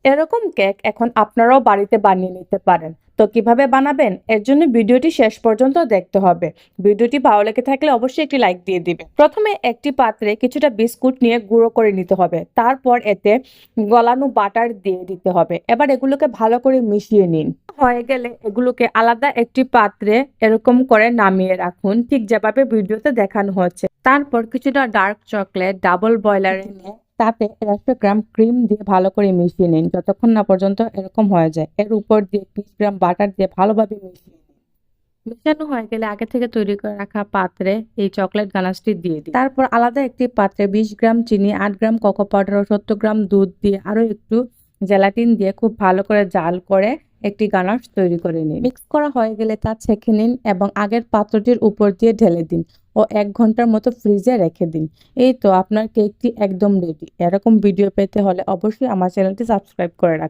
এরকম কেক এখন আপনারাও বাড়িতে বানিয়ে নিতে পারেন। তো কিভাবে বানাবেন এর জন্য ভিডিওটি শেষ পর্যন্ত দেখতে হবে। ভিডিওটি ভালো লেগে থাকলে অবশ্যই একটি লাইক দিয়ে দিবেন। প্রথমে একটি পাত্রে কিছুটা বিস্কুট নিয়ে গুঁড়ো করে নিতে হবে, তারপর এতে গলানো বাটার দিয়ে দিতে হবে। এবার এগুলোকে ভালো করে মিশিয়ে নিন। হয়ে গেলে এগুলোকে আলাদা একটি পাত্রে এরকম করে নামিয়ে রাখুন, ঠিক যেভাবে ভিডিওতে দেখানো হচ্ছে। তারপর কিছুটা ডার্ক চকলেট ডাবল বয়লারে নিয়ে তাতে 100 গ্রাম ক্রিম দিয়ে ভালো করে মিশিয়ে নিন যতক্ষণ না পর্যন্ত এরকম হয়ে যায়। এর উপর দিয়ে 20 গ্রাম বাটার দিয়ে ভালোভাবে মিশিয়ে নিন। মেশানো হয়ে গেলে আগে থেকে তৈরি করে রাখা পাত্রে এই চকলেট গানাশটি দিয়ে দিন। তারপর আলাদা একটি পাত্রে 20 গ্রাম চিনি, 8 গ্রাম কোকো পাউডার ও 70 গ্রাম দুধ দিয়ে আরো একটু জেলাটিন দিয়ে খুব ভালো করে জাল করে একটি গানাশ তৈরি করে নিন। মিক্স করা হয়ে গেলে তা ছেঁকে নিন এবং আগের পাত্রটির উপর দিয়ে ঢেলে দিন ও 1 ঘন্টার মতো ফ্রিজে রেখে দিন। এই তো আপনার কেকটি একদম রেডি। এরকম ভিডিও পেতে হলে অবশ্যই আমার চ্যানেলটি সাবস্ক্রাইব করে রাখুন।